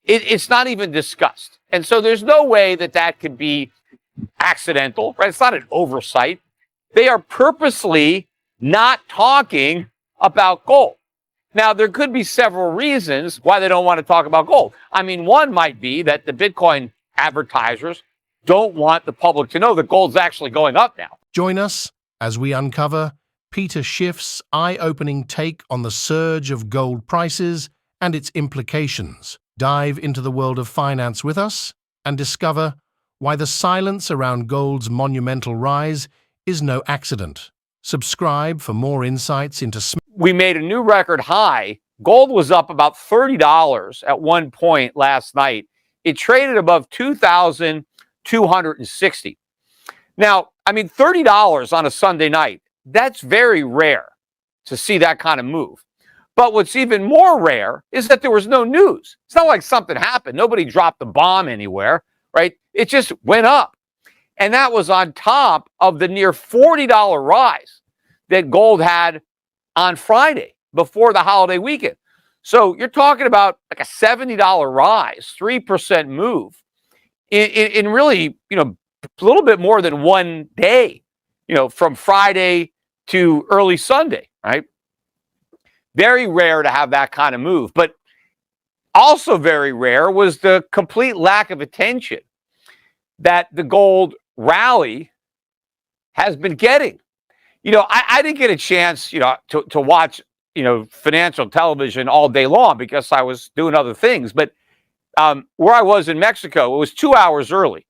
it's not even discussed. And so there's no way that that could be accidental, right? It's not an oversight. They are purposely not talking about gold. Now, there could be several reasons why they don't want to talk about gold. I mean, one might be that the Bitcoin advertisers don't want the public to know that gold's actually going up now. Join us as we uncover Peter Schiff's eye-opening take on the surge of gold prices and its implications. Dive into the world of finance with us and discover why the silence around gold's monumental rise is no accident. Subscribe for more insights into... We made a new record high. Gold was up about $30 at one point last night. It traded above $2,260. Now, I mean, $30 on a Sunday night, that's very rare to see that kind of move. But what's even more rare is that there was no news. It's not like something happened. Nobody dropped the bomb anywhere, right? It just went up. And that was on top of the near $40 rise that gold had on Friday before the holiday weekend. So you're talking about like a $70 rise, 3% move in really, a little bit more than one day, from Friday to early Sunday, right? Very rare to have that kind of move. But also very rare was the complete lack of attention that the gold rally has been getting. I didn't get a chance, to watch, financial television all day long because I was doing other things. But where I was in Mexico, it was 2 hours early.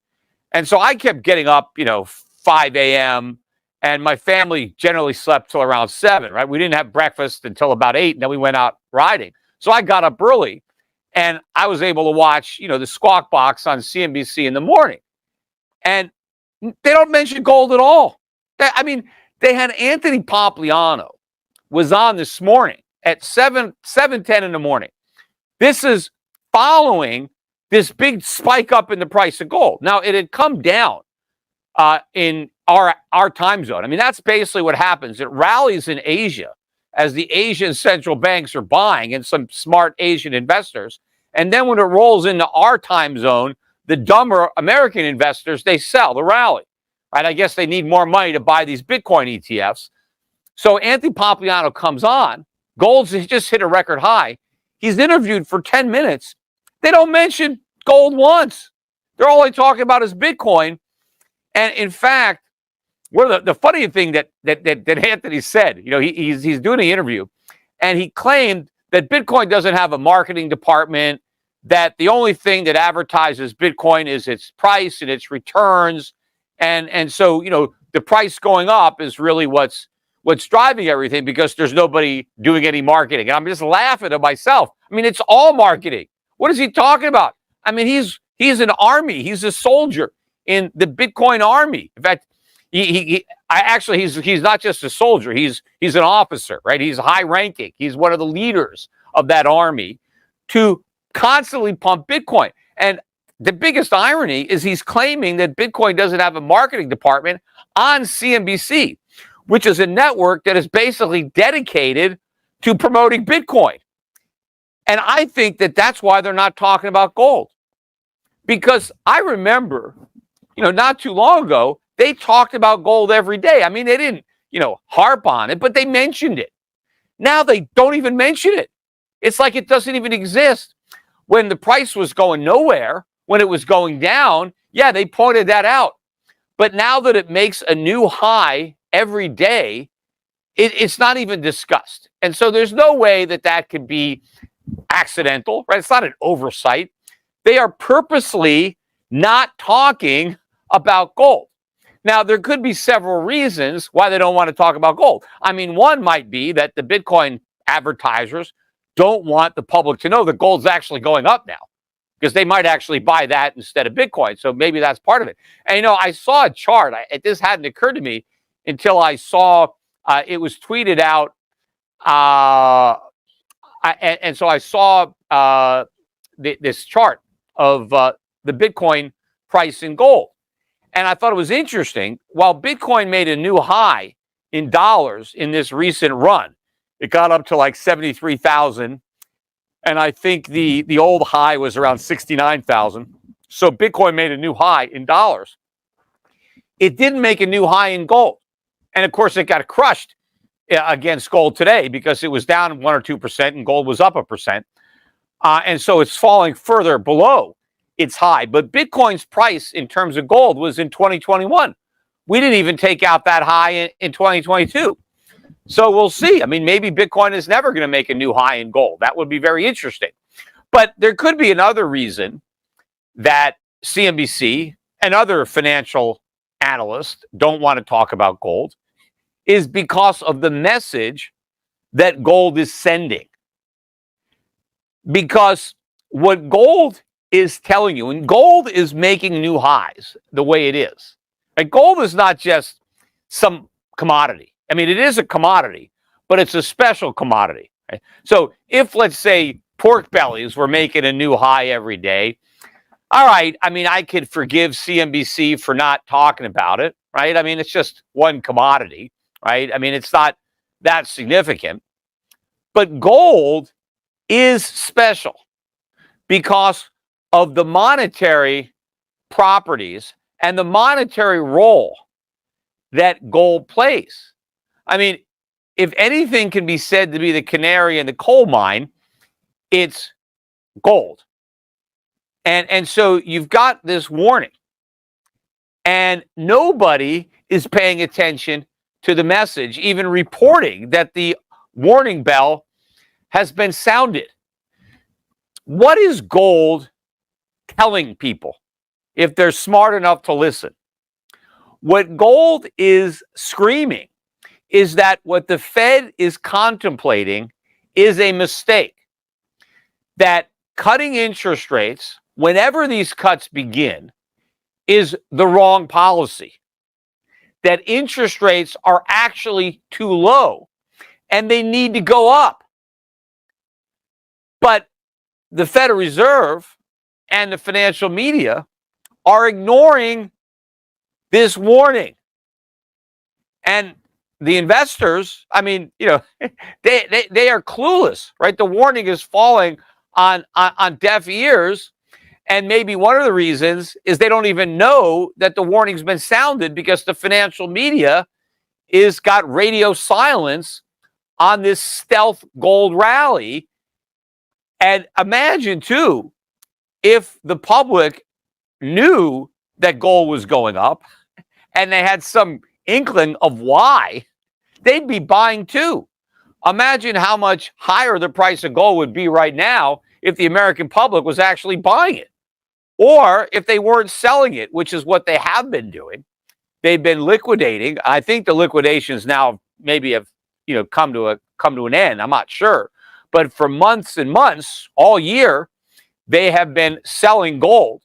And so I kept getting up, 5 a.m., and my family generally slept till around 7, right? We didn't have breakfast until about 8, and then we went out riding. So I got up early, and I was able to watch, the Squawk Box on CNBC in the morning. And they don't mention gold at all. They had Anthony Pompliano was on this morning at 7:10 in the morning. This is following this big spike up in the price of gold. Now, it had come down in our time zone. That's basically what happens. It rallies in Asia as the Asian central banks are buying and some smart Asian investors. And then when it rolls into our time zone, the dumber American investors, they sell the rally. Right? I guess they need more money to buy these Bitcoin ETFs. So Anthony Pompliano comes on. Gold's just hit a record high. He's interviewed for 10 minutes. They don't mention gold once. They're only talking about his Bitcoin. And in fact, the funny thing that Anthony said, he's doing the interview, and he claimed that Bitcoin doesn't have a marketing department, that the only thing that advertises Bitcoin is its price and its returns. And so, the price going up is really what's driving everything because there's nobody doing any marketing. And I'm just laughing at myself. It's all marketing. What is he talking about? He's an army. He's a soldier in the Bitcoin army. In fact, he's not just a soldier. He's an officer, right? He's high ranking. He's one of the leaders of that army to constantly pump Bitcoin. And the biggest irony is he's claiming that Bitcoin doesn't have a marketing department on CNBC, which is a network that is basically dedicated to promoting Bitcoin. And I think that that's why they're not talking about gold. Because I remember, not too long ago, they talked about gold every day. They didn't, harp on it, but they mentioned it. Now they don't even mention it. It's like it doesn't even exist. When the price was going nowhere, when it was going down, yeah, they pointed that out. But now that it makes a new high every day, it's not even discussed. And so there's no way that that could be accidental, right? It's not an oversight. They are purposely not talking about gold. Now, there could be several reasons why they don't want to talk about gold. One might be that the Bitcoin advertisers don't want the public to know that gold's actually going up now because they might actually buy that instead of Bitcoin. So maybe that's part of it. And, I saw a chart. This hadn't occurred to me until I saw it was tweeted out. And so I saw this chart of the Bitcoin price in gold. And I thought it was interesting. While Bitcoin made a new high in dollars in this recent run, it got up to like 73,000. and I think the old high was around 69,000. So Bitcoin made a new high in dollars. It didn't make a new high in gold. And of course, it got crushed against gold today because it was down 1 or 2% and gold was up 1%. And so it's falling further below its high. But Bitcoin's price in terms of gold was in 2021. We didn't even take out that high in 2022. So we'll see. I mean, maybe Bitcoin is never going to make a new high in gold. That would be very interesting. But there could be another reason that CNBC and other financial analysts don't want to talk about gold, is because of the message that gold is sending. Because what gold is telling you, and gold is making new highs the way it is. Like, gold is not just some commodity. I mean, it is a commodity, but it's a special commodity. Right? So if, let's say, pork bellies were making a new high every day, all right, I mean, I could forgive CNBC for not talking about it, right? I mean, it's just one commodity, right? I mean, it's not that significant. But gold is special because of the monetary properties and the monetary role that gold plays. I mean, if anything can be said to be the canary in the coal mine, it's gold. And so you've got this warning, and nobody is paying attention to the message, even reporting that the warning bell has been sounded. What is gold telling people if they're smart enough to listen? What gold is screaming is that what the Fed is contemplating is a mistake, that cutting interest rates, whenever these cuts begin, is the wrong policy, that interest rates are actually too low and they need to go up. But the Federal Reserve and the financial media are ignoring this warning. And the investors, I mean, you know, they are clueless, right? The warning is falling on deaf ears. And maybe one of the reasons is they don't even know that the warning's been sounded, because the financial media is got radio silence on this stealth gold rally. And imagine, too, if the public knew that gold was going up and they had some inkling of why, they'd be buying too. Imagine how much higher the price of gold would be right now if the American public was actually buying it. Or if they weren't selling it, which is what they have been doing. They've been liquidating. I think the liquidations now maybe have, you know, come to an end. I'm not sure. But for months and months, all year, they have been selling gold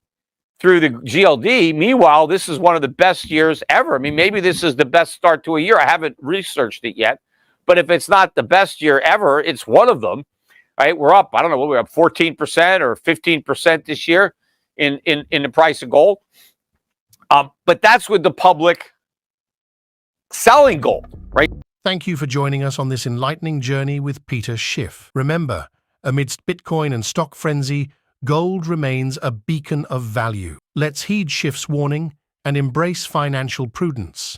through the GLD. Meanwhile, this is one of the best years ever. I mean, maybe this is the best start to a year. I haven't researched it yet. But if it's not the best year ever, it's one of them. Right? We're up, I don't know, we're up 14% or 15% this year in the price of gold. But that's with the public selling gold, right? Thank you for joining us on this enlightening journey with Peter Schiff. Remember, amidst Bitcoin and stock frenzy, gold remains a beacon of value. Let's heed Schiff's warning and embrace financial prudence.